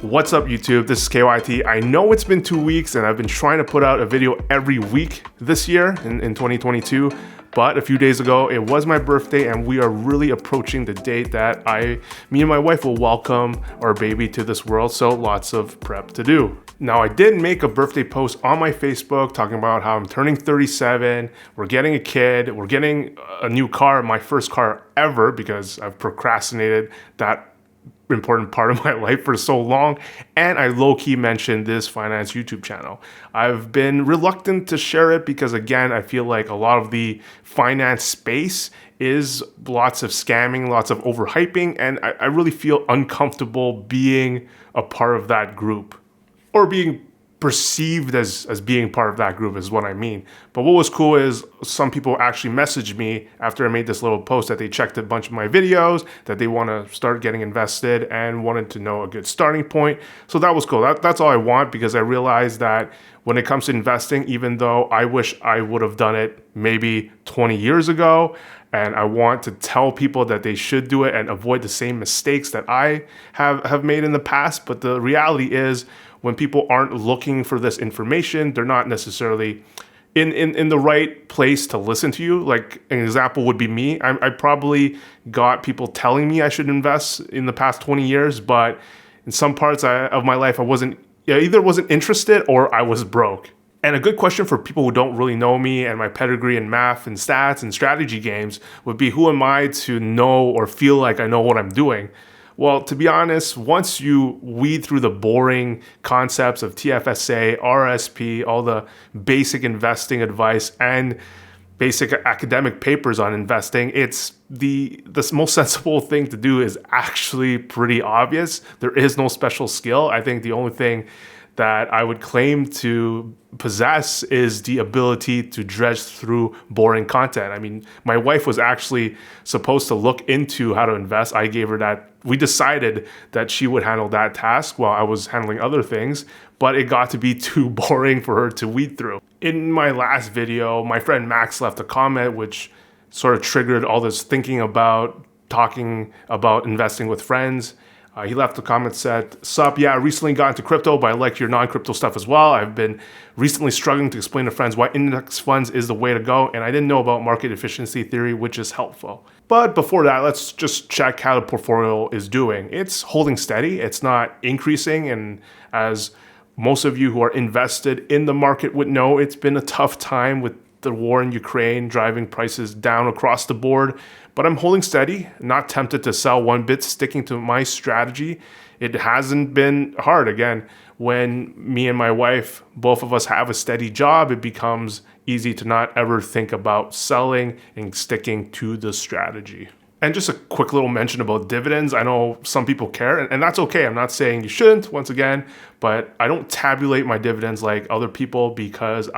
What's up YouTube, this is KYT. I know it's been 2 weeks and I've been trying to put out a video every week this year in 2022, but a few days ago it was my birthday and we are really approaching the date that me and my wife will welcome our baby to this world, so lots of prep to do. Now I did make a birthday post on my Facebook talking about how I'm turning 37, we're getting a kid, we're getting a new car, my first car ever because I've procrastinated that important part of my life for so long, and I low-key mentioned this finance YouTube channel. I've been reluctant to share it because again, I feel like a lot of the finance space is lots of scamming, lots of overhyping, and I really feel uncomfortable being a part of that group, or being perceived as being part of that group is what I mean. But what was cool is some people actually messaged me after I made this little post that they checked a bunch of my videos, that they want to start getting invested and wanted to know a good starting point. So that was cool. That's all I want, because I realized that when it comes to investing, even though I wish I would have done it maybe 20 years ago, and I want to tell people that they should do it and avoid the same mistakes that I have made in the past. But the reality is, when people aren't looking for this information, they're not necessarily in the right place to listen to you. Like an example would be me. I probably got people telling me I should invest in the past 20 years, but in some parts of my life, I either wasn't interested or I was broke. And a good question for people who don't really know me and my pedigree in math and stats and strategy games would be, who am I to know or feel like I know what I'm doing? Well, to be honest, once you weed through the boring concepts of TFSA, RSP, all the basic investing advice and basic academic papers on investing, it's the most sensible thing to do is actually pretty obvious. There is no special skill. I think the only thing that I would claim to possess is the ability to dredge through boring content. I mean, my wife was actually supposed to look into how to invest. I gave her that. We decided that she would handle that task while I was handling other things, but it got to be too boring for her to weed through. In my last video, my friend Max left a comment which sort of triggered all this thinking about talking about investing with friends. He left a comment, said, "Sup, yeah, I recently got into crypto, but I like your non-crypto stuff as well. I've been recently struggling to explain to friends why index funds is the way to go, and I didn't know about market efficiency theory, which is helpful." But before that, let's just check how the portfolio is doing. It's holding steady. It's not increasing, and as most of you who are invested in the market would know, it's been a tough time with the war in Ukraine driving prices down across the board. But I'm holding steady, not tempted to sell one bit, sticking to my strategy. It hasn't been hard. Again, when me and my wife, both of us have a steady job, it becomes easy to not ever think about selling and sticking to the strategy. And just a quick little mention about dividends. I know some people care, and that's okay. I'm not saying you shouldn't, once again, but I don't tabulate my dividends like other people because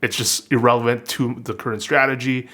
it's just irrelevant to the current strategy.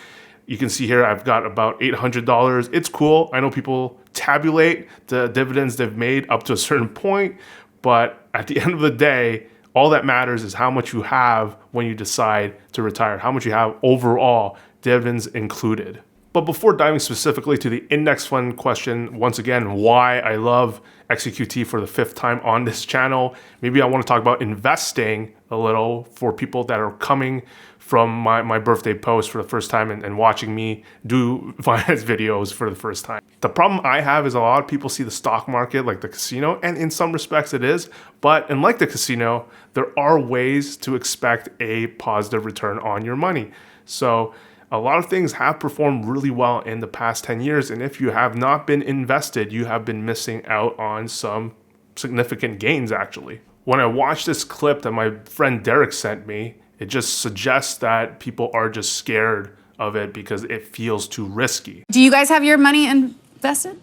You can see here I've got about $800. It's cool. I know people tabulate the dividends they've made up to a certain point, but at the end of the day, all that matters is how much you have when you decide to retire, how much you have overall, dividends included. But before diving specifically to the index fund question, once again, why I love XEQT for the 5th time on this channel, maybe I want to talk about investing a little for people that are coming from my birthday post for the first time and watching me do finance videos for the first time. The problem I have is a lot of people see the stock market like the casino, and in some respects it is, but unlike the casino, there are ways to expect a positive return on your money. So a lot of things have performed really well in the past 10 years, and if you have not been invested, you have been missing out on some significant gains actually. When I watched this clip that my friend Derek sent me, it just suggests that people are just scared of it because it feels too risky. Do you guys have your money invested?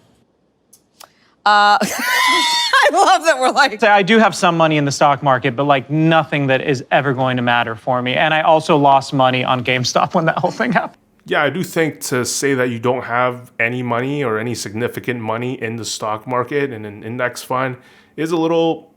I love that we're like... I do have some money in the stock market, but like nothing that is ever going to matter for me. And I also lost money on GameStop when that whole thing happened. Yeah, I do think to say that you don't have any money or any significant money in the stock market and an index fund is a little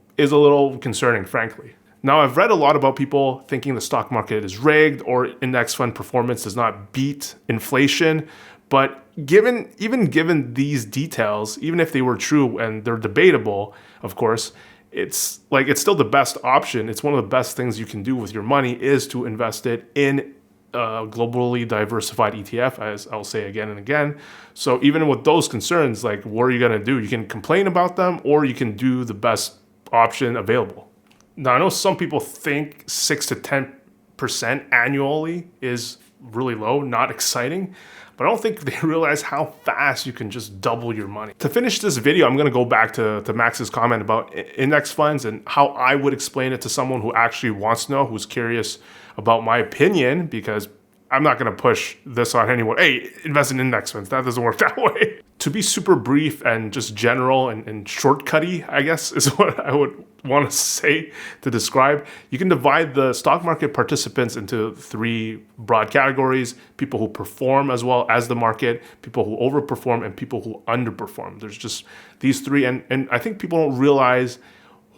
concerning, frankly. Now, I've read a lot about people thinking the stock market is rigged or index fund performance does not beat inflation, but even given these details, even if they were true and they're debatable, of course, it's still the best option. It's one of the best things you can do with your money is to invest it in a globally diversified ETF, as I'll say again and again. So even with those concerns, like, what are you going to do? You can complain about them, or you can do the best option available. Now, I know some people think 6 to 10% annually is really low, not exciting, but I don't think they realize how fast you can just double your money. To finish this video, I'm gonna go back to Max's comment about index funds and how I would explain it to someone who actually wants to know, who's curious about my opinion, because I'm not gonna push this on anyone. Hey, invest in index funds. That doesn't work that way. To be super brief and just general and shortcutty, I guess, is what I would want to say to describe. You can divide the stock market participants into 3 broad categories: people who perform as well as the market, people who overperform, and people who underperform. There's just these 3, and I think people don't realize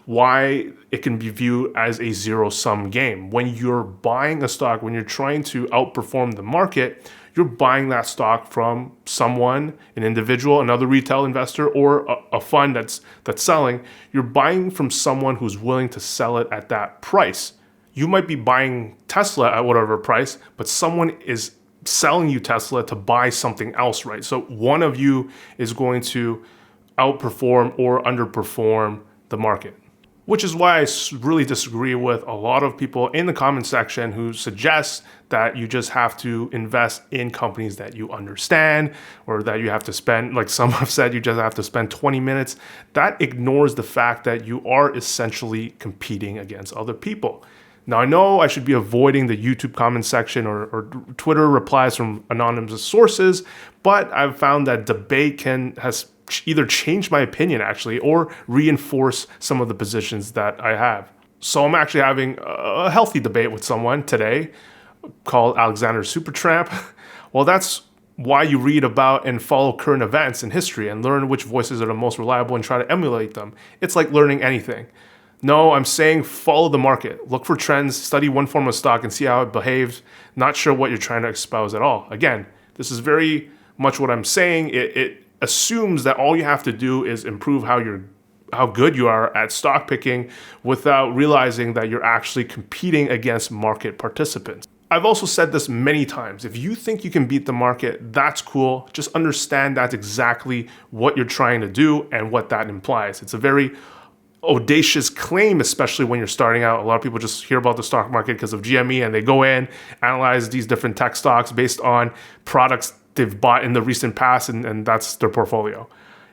why it can be viewed as a zero-sum game. When you're buying a stock, when you're trying to outperform the market, you're buying that stock from someone, an individual, another retail investor, or a fund that's selling. You're buying from someone who's willing to sell it at that price. You might be buying Tesla at whatever price, but someone is selling you Tesla to buy something else, right? So one of you is going to outperform or underperform the market. Which is why I really disagree with a lot of people in the comment section who suggest that you just have to invest in companies that you understand, or that you have to spend, like some have said, you just have to spend 20 minutes. That ignores the fact that you are essentially competing against other people. Now, I know I should be avoiding the YouTube comment section or Twitter replies from anonymous sources, but I've found that debate has either change my opinion actually, or reinforce some of the positions that I have. So I'm actually having a healthy debate with someone today called Alexander Supertramp. Well, that's why you read about and follow current events in history and learn which voices are the most reliable and try to emulate them. It's like learning anything. No, I'm saying follow the market. Look for trends, study one form of stock and see how it behaves. Not sure what you're trying to espouse at all. Again, this is very much what I'm saying. It assumes that all you have to do is improve how good you are at stock picking without realizing that you're actually competing against market participants. I've also said this many times. If you think you can beat the market, that's cool. Just understand that's exactly what you're trying to do and what that implies. It's a very audacious claim, especially when you're starting out. A lot of people just hear about the stock market because of GME and they go in, analyze these different tech stocks based on products they've bought in the recent past, and that's their portfolio.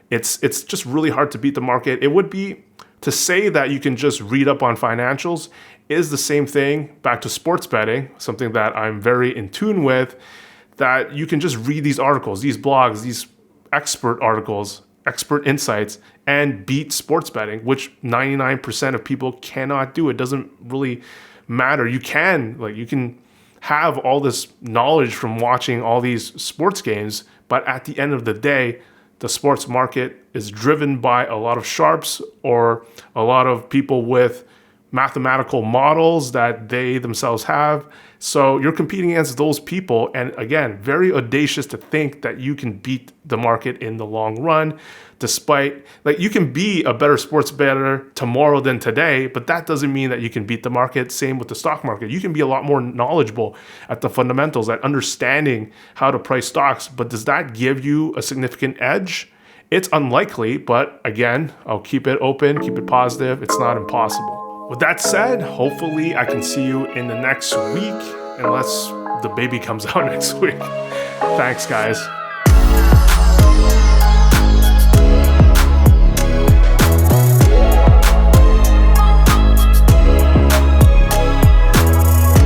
It's just really hard to beat the market. It would be to say that you can just read up on financials is the same thing, back to sports betting, something that I'm very in tune with, that you can just read these articles, these blogs, these expert articles, expert insights, and beat sports betting, which 99% of people cannot do. It doesn't really matter. You can have all this knowledge from watching all these sports games, but at the end of the day, the sports market is driven by a lot of sharps or a lot of people with mathematical models that they themselves have. So you're competing against those people. And again, very audacious to think that you can beat the market in the long run, despite, like, you can be a better sports bettor tomorrow than today, but that doesn't mean that you can beat the market. Same with the stock market. You can be a lot more knowledgeable at the fundamentals, at understanding how to price stocks, but does that give you a significant edge? It's unlikely, but again, I'll keep it open, keep it positive. It's not impossible. With that said, hopefully I can see you in the next week, unless the baby comes out next week. Thanks, guys.